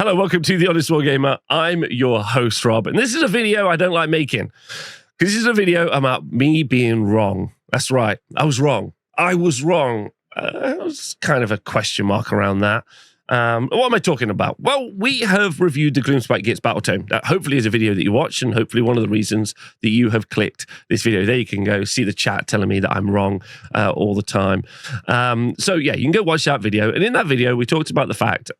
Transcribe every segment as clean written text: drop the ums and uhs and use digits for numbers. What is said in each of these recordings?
Hello, welcome to The Honest Wargamer. I'm your host, Rob, and this is a video I don't like making because this is a video about me being wrong. That's right, I was wrong. I was wrong. It was kind of a question mark around that. What am I talking about? Well, we have reviewed the Gloomspite Gitz Battletome. That hopefully is a video that you watch, and hopefully one of the reasons that you have clicked this video. There you can go see the chat telling me that I'm wrong all the time. So yeah, you can go watch that video. And in that video, we talked about the fact,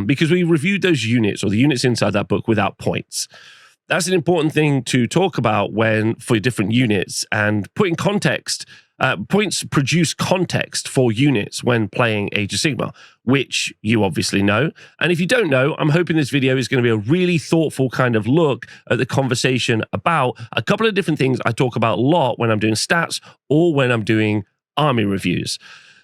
because we reviewed those units or the units inside that book without points. That's an important thing to talk about for different units and put in context. Points produce context for units when playing Age of Sigmar, which you obviously know. And if you don't know, I'm hoping this video is going to be a really thoughtful kind of look at the conversation about a couple of different things I talk about a lot when I'm doing stats or when I'm doing army reviews.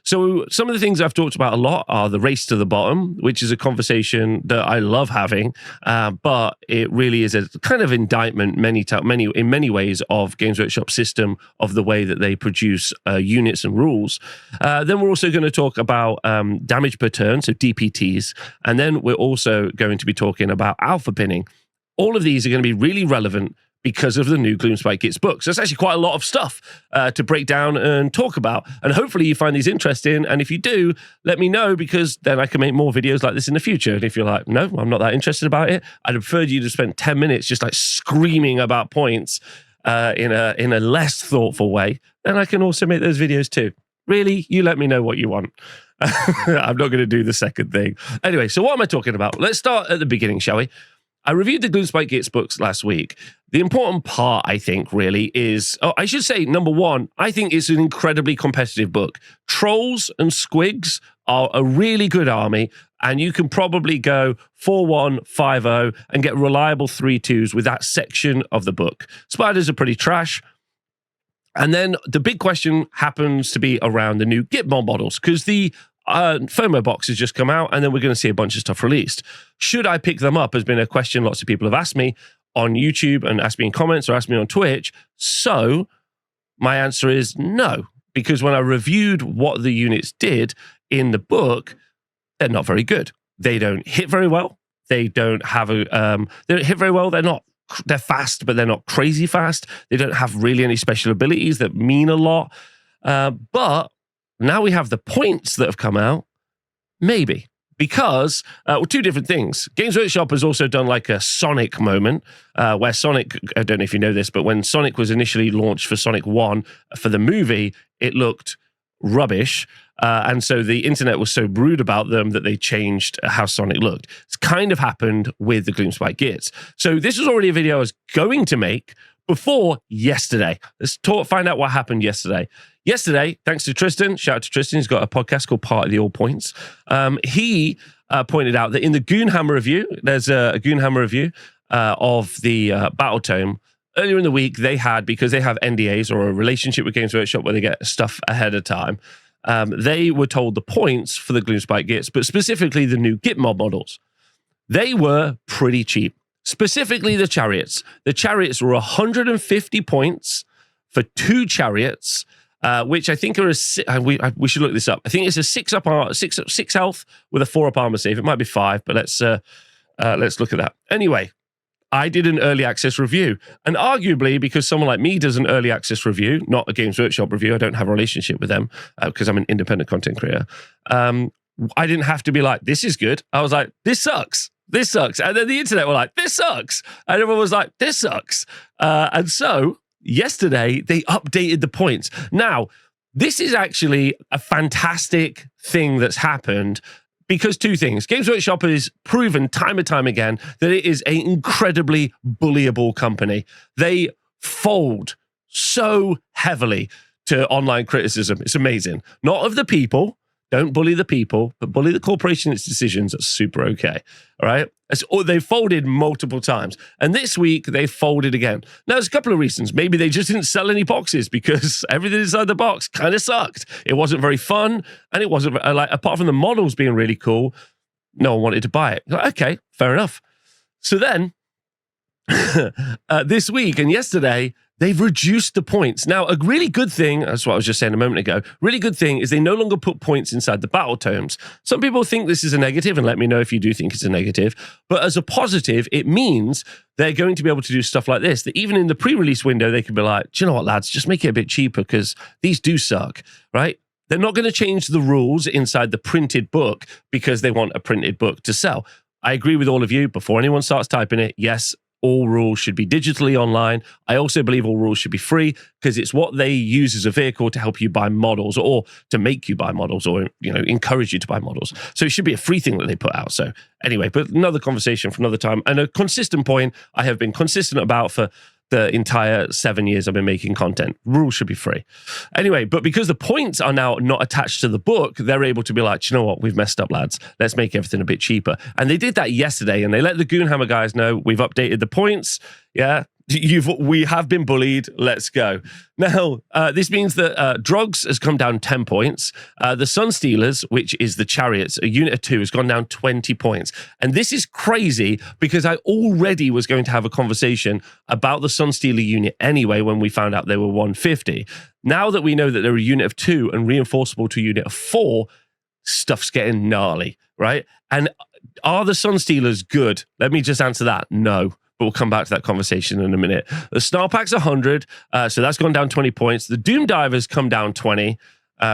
So some of the things I've talked about a lot are the race to the bottom, which is a conversation that I love having, but it really is a kind of indictment in many ways of Games Workshop's system of the way that they produce units and rules. Then we're also going to talk about damage per turn, so DPTs, and then we're also going to be talking about alpha pinning. All of these are going to be really relevant because of the new Gloomspite Gitz books. That's actually quite a lot of stuff to break down and talk about. And hopefully you find these interesting. And if you do, let me know, because then I can make more videos like this in the future. And if you're like, no, I'm not that interested about it, I'd prefer you to spend 10 minutes just like screaming about points in a less thoughtful way, then I can also make those videos too. Really, you let me know what you want. I'm not going to do the second thing. Anyway, so what am I talking about? Let's start at the beginning, shall we? I reviewed the Gloomspite Gitz books last week. The important part, I think, really is... Oh, I should say, number one, I think it's an incredibly competitive book. Trolls and Squigs are a really good army, and you can probably go 4-1, 5-0, and get reliable 3-2s with that section of the book. Spiders are pretty trash. And then the big question happens to be around the new Gitmob models, because the FOMO box has just come out, and then we're going to see a bunch of stuff released. Should I pick them up has been a question lots of people have asked me on YouTube and asked me in comments or asked me on Twitch. So my answer is no, because when I reviewed what the units did in the book, they're not very good. They don't hit very well. They don't have they don't hit very well. They're fast, but they're not crazy fast. They don't have really any special abilities that mean a lot. But now we have the points that have come out, maybe. Because, two different things. Games Workshop has also done like a Sonic moment, where Sonic, I don't know if you know this, but when Sonic was initially launched for Sonic 1 for the movie, it looked rubbish. And so the internet was so rude about them that they changed how Sonic looked. It's kind of happened with the Gloomspite Gitz. So this was already a video I was going to make before yesterday. Let's find out what happened yesterday. Yesterday, thanks to Tristan, shout out to Tristan, he's got a podcast called Part of the All Points. He pointed out that in the Goonhammer review, there's a Goonhammer review of the Battletome. Earlier in the week, because they have NDAs or a relationship with Games Workshop where they get stuff ahead of time, they were told the points for the Gloomspite Gitz, but specifically the new Gitmob models. They were pretty cheap. Specifically the chariots. The chariots were 150 points for 2 chariots, which I think are we should look this up. I think it's a 6 health with a 4 up armor save. It might be 5, but let's look at that. Anyway, I did an early access review, and arguably because someone like me does an early access review, not a Games Workshop review, I don't have a relationship with them because I'm an independent content creator. I didn't have to be like, this is good. I was like, this sucks. This sucks. And then the internet were like, this sucks. And everyone was like, this sucks. And so yesterday, they updated the points. Now, this is actually a fantastic thing that's happened because two things. Games Workshop has proven time and time again that it is an incredibly bullyable company. They fold so heavily to online criticism. It's amazing. Not of the people. Don't bully the people, but bully the corporation, its decisions. That's super okay. All right. They folded multiple times. And this week they folded again. Now, there's a couple of reasons. Maybe they just didn't sell any boxes because everything inside the box kind of sucked. It wasn't very fun. And it wasn't like, apart from the models being really cool, no one wanted to buy it. Like, okay, fair enough. So then this week and yesterday, They've reduced the points. Now, a really good thing, that's what I was just saying a moment ago, really good thing is they no longer put points inside the battle tomes. Some people think this is a negative, and let me know if you do think it's a negative. But as a positive, it means they're going to be able to do stuff like this, that even in the pre-release window, they could be like, do you know what, lads, just make it a bit cheaper because these do suck, right? They're not going to change the rules inside the printed book because they want a printed book to sell. I agree with all of you. Before anyone starts typing it, yes, all rules should be digitally online. I also believe all rules should be free because it's what they use as a vehicle to help you buy models or to make you buy models or, you know, encourage you to buy models. So it should be a free thing that they put out. So anyway, but another conversation for another time. And a consistent point I have been consistent about for the entire 7 years I've been making content. Rules should be free. Anyway, but because the points are now not attached to the book, they're able to be like, you know what, we've messed up, lads. Let's make everything a bit cheaper. And they did that yesterday, and they let the Goonhammer guys know we've updated the points. Yeah, we have been bullied. Let's go. Now, this means that Drogs has come down 10 points. The Sunstealers, which is the chariots, a unit of 2, has gone down 20 points. And this is crazy because I already was going to have a conversation about the Sunstealer unit anyway when we found out they were 150. Now that we know that they're a unit of 2 and reinforceable to a unit of 4, stuff's getting gnarly, right? And are the Sunstealers good? Let me just answer that. No. But we'll come back to that conversation in a minute. The Snarpack's 100, so that's gone down 20 points. The Doom Divers come down 20,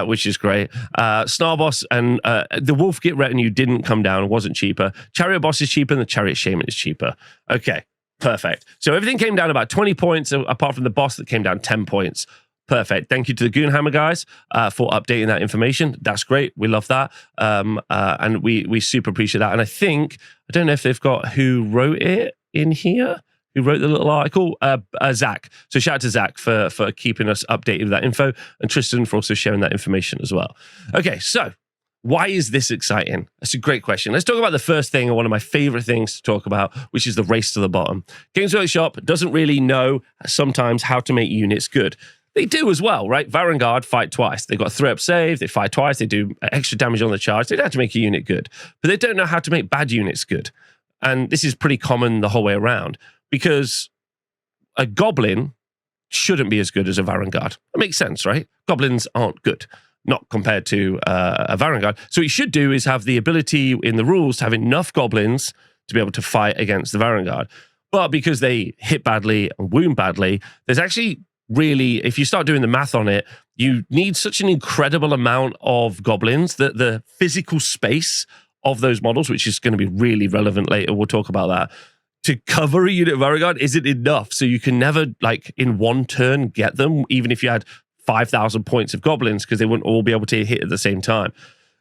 which is great. Snarboss and the Wolf Git Retinue didn't come down, wasn't cheaper. Chariot Boss is cheaper, and the Chariot Shaman is cheaper. Okay, perfect. So everything came down about 20 points, apart from the boss that came down 10 points. Perfect. Thank you to the Goonhammer guys for updating that information. That's great. We love that. And we super appreciate that. And I don't know if they've got who wrote it in here, who wrote the little article, Zach. So shout out to Zach for keeping us updated with that info, and Tristan for also sharing that information as well. Okay, so why is this exciting? That's a great question. Let's talk about the first thing, and one of my favorite things to talk about, which is the race to the bottom. Games Workshop doesn't really know sometimes how to make units good. They do as well, right? Varangard fight twice. They've got 3-up save, they fight twice, they do extra damage on the charge. They don't have to make a unit good, but they don't know how to make bad units good. And this is pretty common the whole way around, because a goblin shouldn't be as good as a Varangard. It makes sense, right? Goblins aren't good, not compared to a Varangard. So what you should do is have the ability in the rules to have enough goblins to be able to fight against the Varangard. But because they hit badly and wound badly, there's actually really, if you start doing the math on it, you need such an incredible amount of goblins that the physical space of those models, which is going to be really relevant later, we'll talk about that, to cover a unit of Varangard isn't enough. So you can never, like, in one turn get them, even if you had 5,000 points of goblins, because they wouldn't all be able to hit at the same time.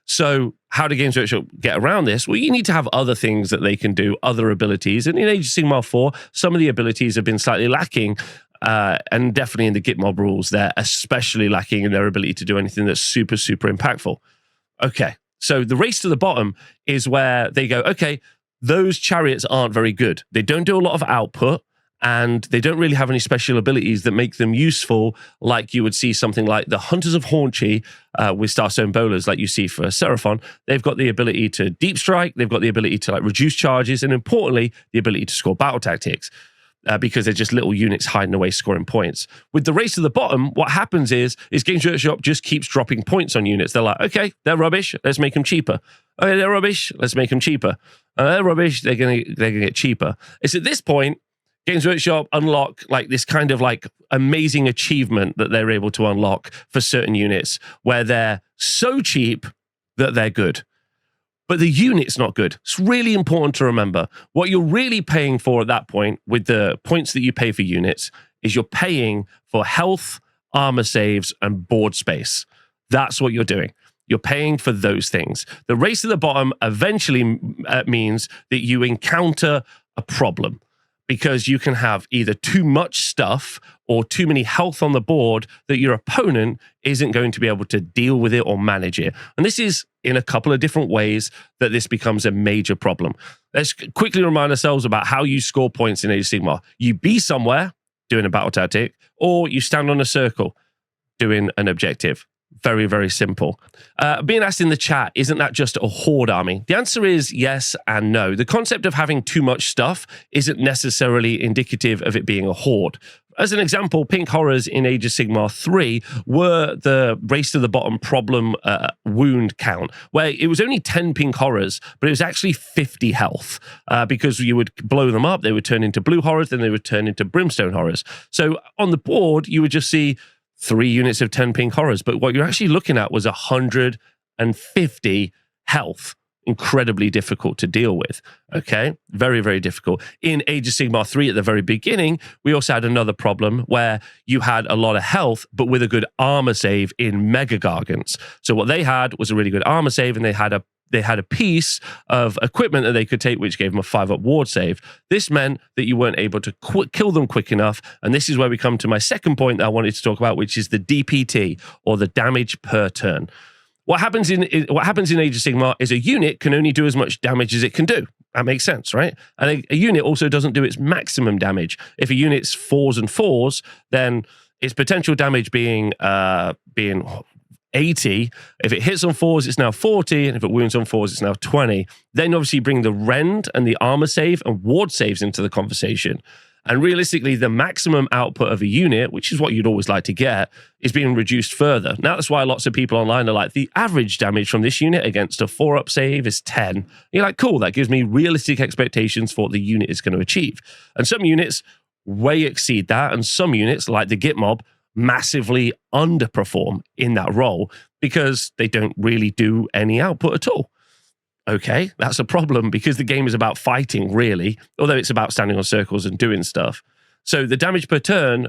So how do Games Workshop get around this? Well, you need to have other things that they can do, other abilities. And in Age of Sigmar 4, some of the abilities have been slightly lacking. And definitely in the Gitmob rules, they're especially lacking in their ability to do anything that's super, super impactful. Okay, so the race to the bottom is where they go, okay, those chariots aren't very good. They don't do a lot of output, and they don't really have any special abilities that make them useful, like you would see something like the Hunters of Haunchy with Starstone Bowlers, like you see for Seraphon. They've got the ability to deep strike, they've got the ability to like reduce charges, and importantly, the ability to score battle tactics. Because they're just little units hiding away scoring points. With the race to the bottom, what happens is Games Workshop just keeps dropping points on units. They're like, okay, they're rubbish, let's make them cheaper. Okay, they're rubbish, let's make them cheaper. They're rubbish, they're gonna get cheaper. It's at this point, Games Workshop unlock like this kind of like amazing achievement that they're able to unlock for certain units, where they're so cheap that they're good. But the unit's not good. It's really important to remember. What you're really paying for at that point, with the points that you pay for units, is you're paying for health, armor saves, and board space. That's what you're doing. You're paying for those things. The race to the bottom eventually means that you encounter a problem, because you can have either too much stuff or too many health on the board that your opponent isn't going to be able to deal with it or manage it. And this is in a couple of different ways that this becomes a major problem. Let's quickly remind ourselves about how you score points in Age of Sigmar. You be somewhere doing a battle tactic, or you stand on a circle doing an objective. Very, very simple. Being asked in the chat, isn't that just a horde army? The answer is yes and no. The concept of having too much stuff isn't necessarily indicative of it being a horde. as an example, pink horrors in Age of Sigmar 3 were the race to the bottom problem wound count, where it was only 10 pink horrors, but it was actually 50 health because you would blow them up, they would turn into blue horrors, then they would turn into brimstone horrors. So on the board, you would just see 3 units of 10 pink horrors, but what you're actually looking at was 150 health. Incredibly difficult to deal with. Okay, very, very difficult. In Age of Sigmar 3 at the very beginning, we also had another problem where you had a lot of health, but with a good armor save in Mega Gargants. So what they had was a really good armor save, and they had a piece of equipment that they could take, which gave them a 5-up ward save. This meant that you weren't able to kill them quick enough, and this is where we come to my second point that I wanted to talk about, which is the DPT, or the damage per turn. What happens in Age of Sigmar is a unit can only do as much damage as it can do. That makes sense, right? And a unit also doesn't do its maximum damage. If a unit's 4s and 4s, then its potential damage being 80. If it hits on 4s, it's now 40, and if it wounds on 4s, it's now 20. Then obviously bring the rend and the armor save and ward saves into the conversation. And realistically, the maximum output of a unit, which is what you'd always like to get, is being reduced further. Now, that's why lots of people online are like, the average damage from this unit against a 4-up save is 10. And you're like, cool, that gives me realistic expectations for what the unit is going to achieve. And some units way exceed that, and some units, like the Gitmob, massively underperform in that role because they don't really do any output at all. Okay, that's a problem because the game is about fighting, really, although it's about standing on circles and doing stuff. So the damage per turn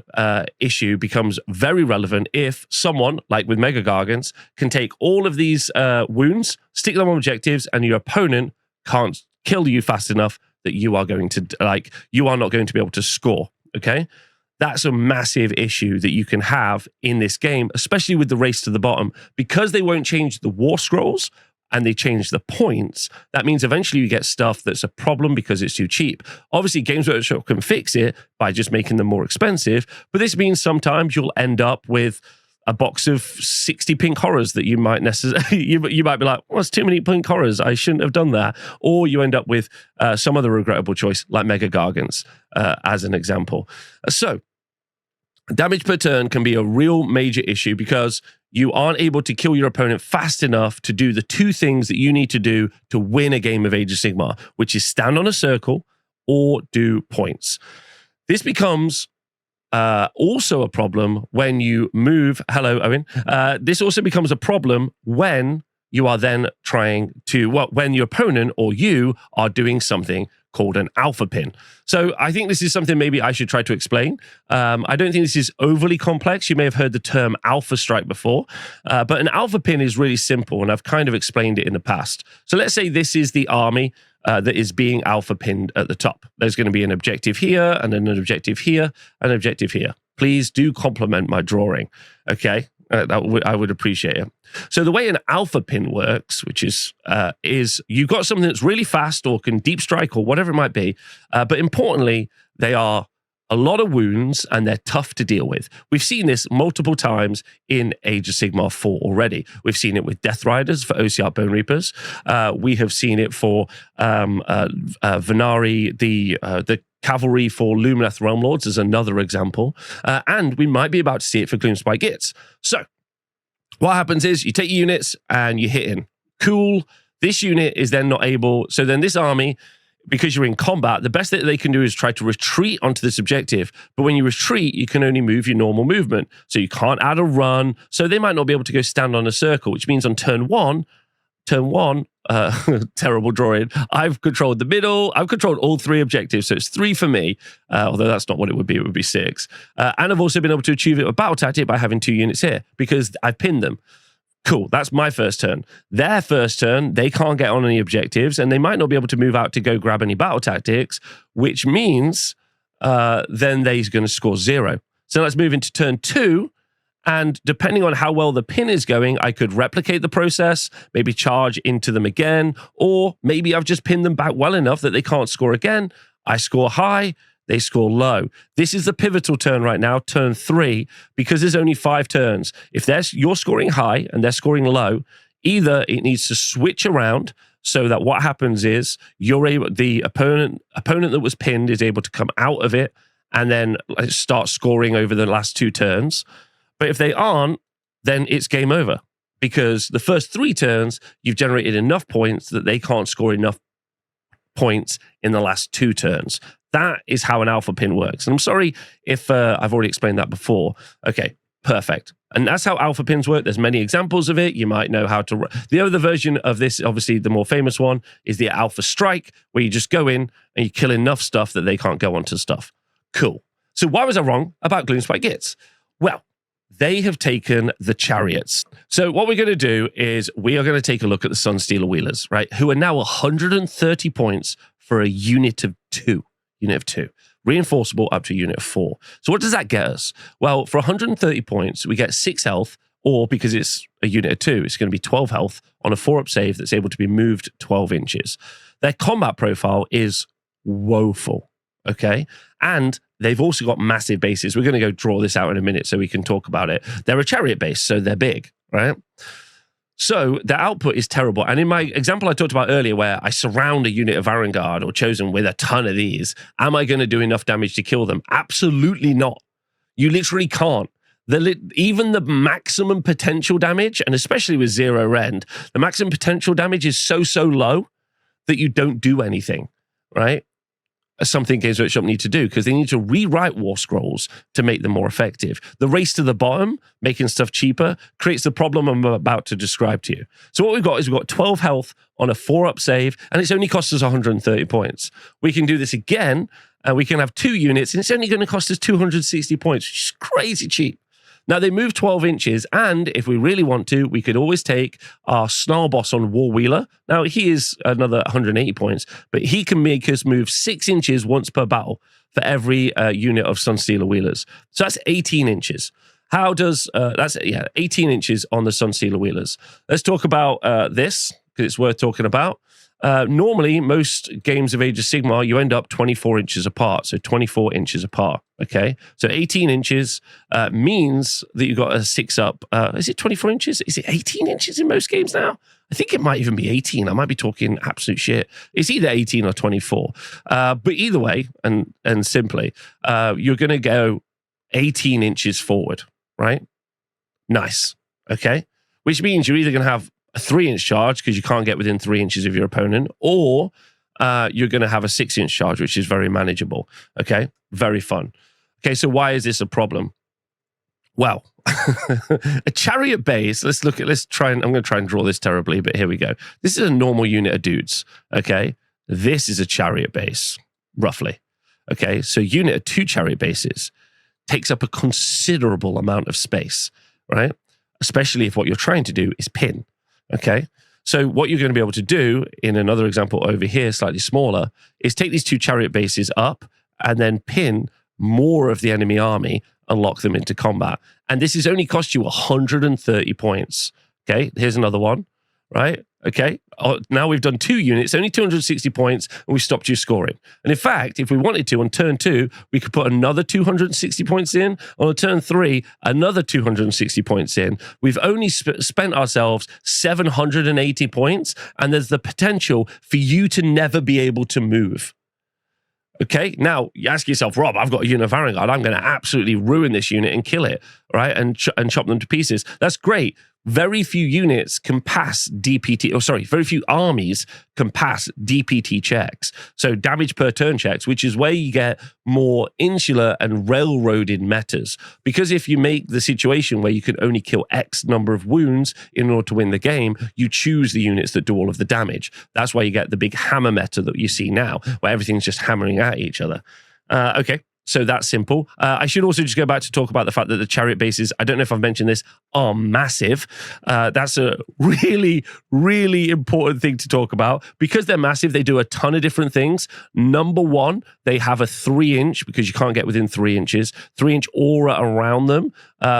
issue becomes very relevant if someone, like with Mega Gargants, can take all of these wounds, stick them on objectives, and your opponent can't kill you fast enough that you are going to, you are not going to be able to score, okay? That's a massive issue that you can have in this game, especially with the race to the bottom, because they won't change the war scrolls, and they change the points. That means eventually you get stuff that's a problem because it's too cheap. Obviously, Games Workshop can fix it by just making them more expensive, but this means sometimes you'll end up with a box of 60 pink horrors that you might necessarily, you might be like, well, it's too many pink horrors, I shouldn't have done that. Or you end up with some other regrettable choice, like Mega Gargants, as an example. So, damage per turn can be a real major issue because you aren't able to kill your opponent fast enough to do the 2 things that you need to do to win a game of Age of Sigmar, which is stand on a circle or do points. This becomes also a problem when you move. Hello, Owen. This also becomes a problem when you are then trying to, when your opponent or you are doing something called an alpha pin. So I think this is something maybe I should try to explain. I don't think this is overly complex. You may have heard the term alpha strike before, but an alpha pin is really simple, and I've kind of explained it in the past. So let's say this is the army that is being alpha pinned at the top. There's going to be an objective here, and then an objective here, and an objective here. Please do compliment my drawing, okay? I would appreciate it. So the way an alpha pin works, which is you've got something that's really fast or can deep strike or whatever it might be, but importantly, they are a lot of wounds and they're tough to deal with. We've seen this multiple times in Age of Sigmar 4 already. We've seen it with Death Riders for OCR Bone Reapers. We have seen it for Venari, the Cavalry for Lumineth Realm Lords is another example. And we might be about to see it for Gloomspite Gitz. So what happens is you take your units and you hit in. Cool. This unit is then not able. So then this army, because you're in combat, the best that they can do is try to retreat onto this objective. But when you retreat, you can only move your normal movement. So you can't add a run. So they might not be able to go stand on a circle, which means on turn one, terrible drawing, I've controlled the middle, I've controlled all 3 objectives, so it's 3 for me, although that's not what it would be 6. And I've also been able to achieve it with battle tactic by having 2 units here, because I've pinned them. Cool, that's my first turn. Their first turn, they can't get on any objectives, and they might not be able to move out to go grab any battle tactics, which means then they're going to score 0. So let's move into turn 2, and depending on how well the pin is going, I could replicate the process, maybe charge into them again, or maybe I've just pinned them back well enough that they can't score again. I score high, they score low. This is the pivotal turn right now, turn 3, because there's only 5 turns. If you're scoring high and they're scoring low, either it needs to switch around so that what happens is the opponent that was pinned is able to come out of it and then start scoring over the last 2 turns. But if they aren't, then it's game over, because the first 3 turns, you've generated enough points that they can't score enough points in the last 2 turns. That is how an alpha pin works. And I'm sorry if I've already explained that before. Okay, perfect. And that's how alpha pins work. There's many examples of it. You might know how to... The other version of this, obviously the more famous one, is the alpha strike, where you just go in and you kill enough stuff that they can't go onto stuff. Cool. So why was I wrong about Gloomspite Gitz? Well, they have taken the chariots. So what we're going to do is we are going to take a look at the Sunsteala Wheelas, right? Who are now 130 points for a unit of 2. Unit of 2. Reinforceable up to unit of 4. So what does that get us? Well, for 130 points, we get 6 health, or because it's a unit of 2, it's going to be 12 health on a 4-up save that's able to be moved 12 inches. Their combat profile is woeful, okay? And they've also got massive bases. We're going to go draw this out in a minute so we can talk about it. They're a chariot base, so they're big, right? So the output is terrible. And in my example I talked about earlier, where I surround a unit of Varangard or Chosen with a ton of these, am I going to do enough damage to kill them? Absolutely not. You literally can't. Even the maximum potential damage, and especially with 0 rend, the maximum potential damage is so low that you don't do anything, right? Something Games Workshop need to do, because they need to rewrite War Scrolls to make them more effective. The race to the bottom, making stuff cheaper, creates the problem I'm about to describe to you. So what we've got is we've got 12 health on a 4-up save, and it's only cost us 130 points. We can do this again, and we can have 2 units, and it's only going to cost us 260 points, which is crazy cheap. Now, they move 12 inches, and if we really want to, we could always take our Snarl boss on War Wheeler. Now, he is another 180 points, but he can make us move 6 inches once per battle for every unit of Sunsteala Wheelers. So that's 18 inches. How does... that's 18 inches on the Sunsteala Wheelers. Let's talk about this, because it's worth talking about. Normally, most games of Age of Sigmar, you end up 24 inches apart, so 24 inches apart, okay? So 18 inches means that you've got a 6-up. Is it 24 inches? Is it 18 inches in most games now? I think it might even be 18. I might be talking absolute shit. It's either 18 or 24. But either way, and simply, you're going to go 18 inches forward, right? Nice, okay? Which means you're either going to have a 3-inch charge, because you can't get within 3 inches of your opponent, or you're going to have a 6-inch charge, which is very manageable. Okay, very fun. Okay, so why is this a problem? Well, a chariot base. I'm going to try and draw this terribly, but here we go. This is a normal unit of dudes. Okay, this is a chariot base, roughly. Okay, so unit of 2 chariot bases takes up a considerable amount of space, right? Especially if what you're trying to do is pin. Okay, so what you're going to be able to do in another example over here, slightly smaller, is take these 2 chariot bases up and then pin more of the enemy army and lock them into combat. And this has only cost you 130 points. Okay, here's another one, right? Okay, now we've done 2 units, only 260 points, and we stopped you scoring. And in fact, if we wanted to, on turn 2, we could put another 260 points in. On turn 3, another 260 points in. We've only spent ourselves 780 points, and there's the potential for you to never be able to move. Okay, now you ask yourself, Rob, I've got a unit of Varangard. I'm going to absolutely ruin this unit and kill it, right? And chop them to pieces. That's great. Very few units can pass DPT, very few armies can pass DPT checks. So damage per turn checks, which is where you get more insular and railroaded metas. Because if you make the situation where you can only kill X number of wounds in order to win the game, you choose the units that do all of the damage. That's why you get the big hammer meta that you see now, where everything's just hammering at each other. Okay. So that's simple. I should also just go back to talk about the fact that the chariot bases, I don't know if I've mentioned this, are massive. That's a really, really important thing to talk about. Because they're massive, they do a ton of different things. Number one, they have a 3-inch, because you can't get within 3 inches, 3-inch aura around them.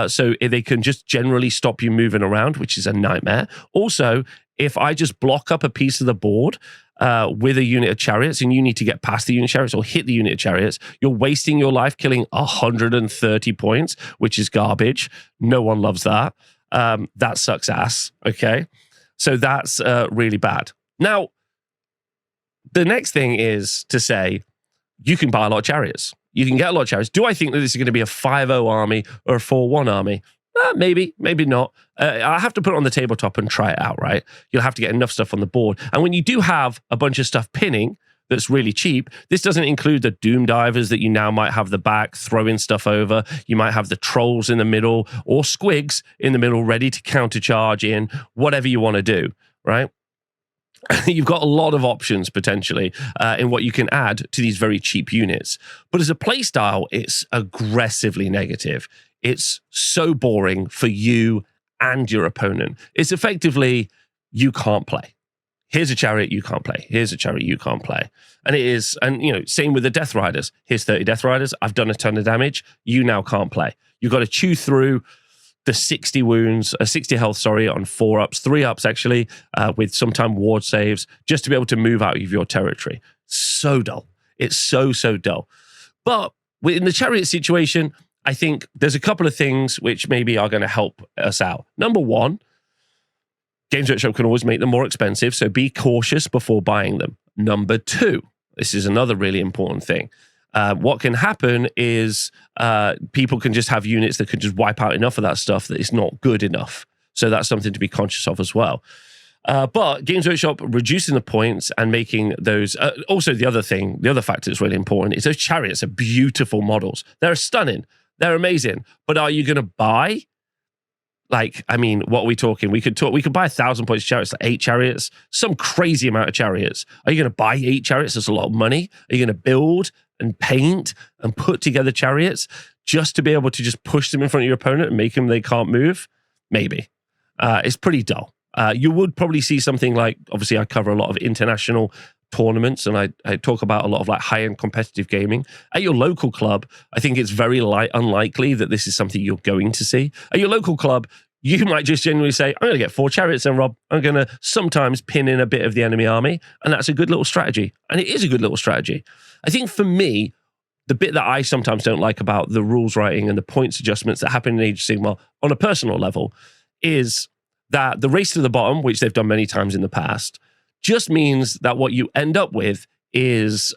So they can just generally stop you moving around, which is a nightmare. Also, if I just block up a piece of the board, with a unit of chariots, and you need to get past the unit of chariots or hit the unit of chariots, you're wasting your life killing 130 points, which is garbage. No one loves that. That sucks ass, okay? So that's really bad. Now, the next thing is to say, you can buy a lot of chariots. You can get a lot of chariots. Do I think that this is going to be a 5-0 army or a 4-1 army? Maybe, maybe not. I'll have to put it on the tabletop and try it out, right? You'll have to get enough stuff on the board. And when you do have a bunch of stuff pinning that's really cheap, this doesn't include the Doom Divers that you now might have the back throwing stuff over. You might have the Trolls in the middle or Squigs in the middle ready to countercharge in, whatever you want to do, right? You've got a lot of options potentially in what you can add to these very cheap units. But as a playstyle, it's aggressively negative. It's so boring for you and your opponent. It's effectively, you can't play. Here's a chariot you can't play. Here's a chariot you can't play. And it is, and you know, same with the Death Riders. Here's 30 Death Riders. I've done a ton of damage. You now can't play. You've got to chew through the 60 wounds, 60 health, sorry, on 4-ups, 3-ups actually, with sometime ward saves, just to be able to move out of your territory. So dull. It's so dull. But in the chariot situation, I think there's a couple of things which maybe are going to help us out. Number one, Games Workshop can always make them more expensive, so be cautious before buying them. Number two, this is another really important thing. What can happen is people can just have units that can just wipe out enough of that stuff that it's not good enough. So that's something to be conscious of as well. But Games Workshop reducing the points and making those... also, the other factor that's really important is those chariots are beautiful models. They're stunning. They're amazing. But are you going to buy... Like, I mean, what are we talking? We could buy 1,000 points chariots, like 8 chariots, some crazy amount of chariots. Are you going to buy 8 chariots? That's a lot of money. Are you going to build and paint and put together chariots just to be able to just push them in front of your opponent and make them they can't move? Maybe. It's pretty dull. You would probably see something like, obviously I cover a lot of international tournaments and I talk about a lot of like high-end competitive gaming. At your local club, I think it's very unlikely that this is something you're going to see. At your local club, you might just genuinely say, I'm going to get 4 chariots then, Rob. I'm going to sometimes pin in a bit of the enemy army. And that's a good little strategy. And it is a good little strategy. I think for me, the bit that I sometimes don't like about the rules writing and the points adjustments that happen in Age of Sigmar on a personal level is that the race to the bottom, which they've done many times in the past, just means that what you end up with is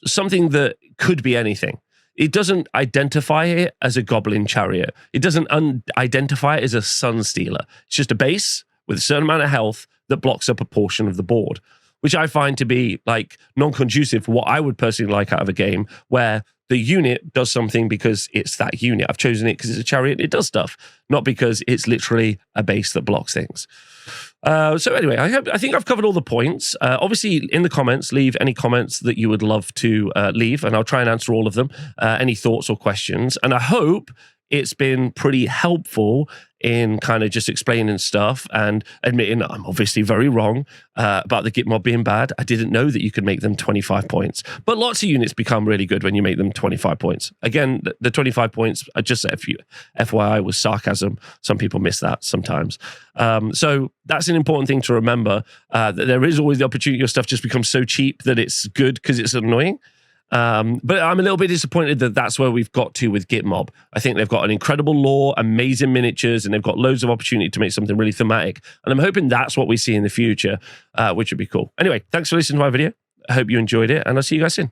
something that could be anything. It doesn't identify it as a goblin chariot. It doesn't identify it as a Sunsteala. It's just a base with a certain amount of health that blocks up a portion of the board, which I find to be like non-conducive for what I would personally like out of a game where the unit does something because it's that unit. I've chosen it because it's a chariot. It does stuff, not because it's literally a base that blocks things. So anyway, I think I've covered all the points. Obviously, in the comments, leave any comments that you would love to leave, and I'll try and answer all of them. Any thoughts or questions. And I hope it's been pretty helpful in kind of just explaining stuff and admitting that I'm obviously very wrong about the Gitmob being bad. I didn't know that you could make them 25 points. But lots of units become really good when you make them 25 points. Again, the 25 points, I just said FYI was sarcasm. Some people miss that sometimes. So that's an important thing to remember, that there is always the opportunity your stuff just becomes so cheap that it's good because it's annoying. But I'm a little bit disappointed that that's where we've got to with Gitmob. I think they've got an incredible lore, amazing miniatures, and they've got loads of opportunity to make something really thematic. And I'm hoping that's what we see in the future, which would be cool. Anyway, thanks for listening to my video. I hope you enjoyed it, and I'll see you guys soon.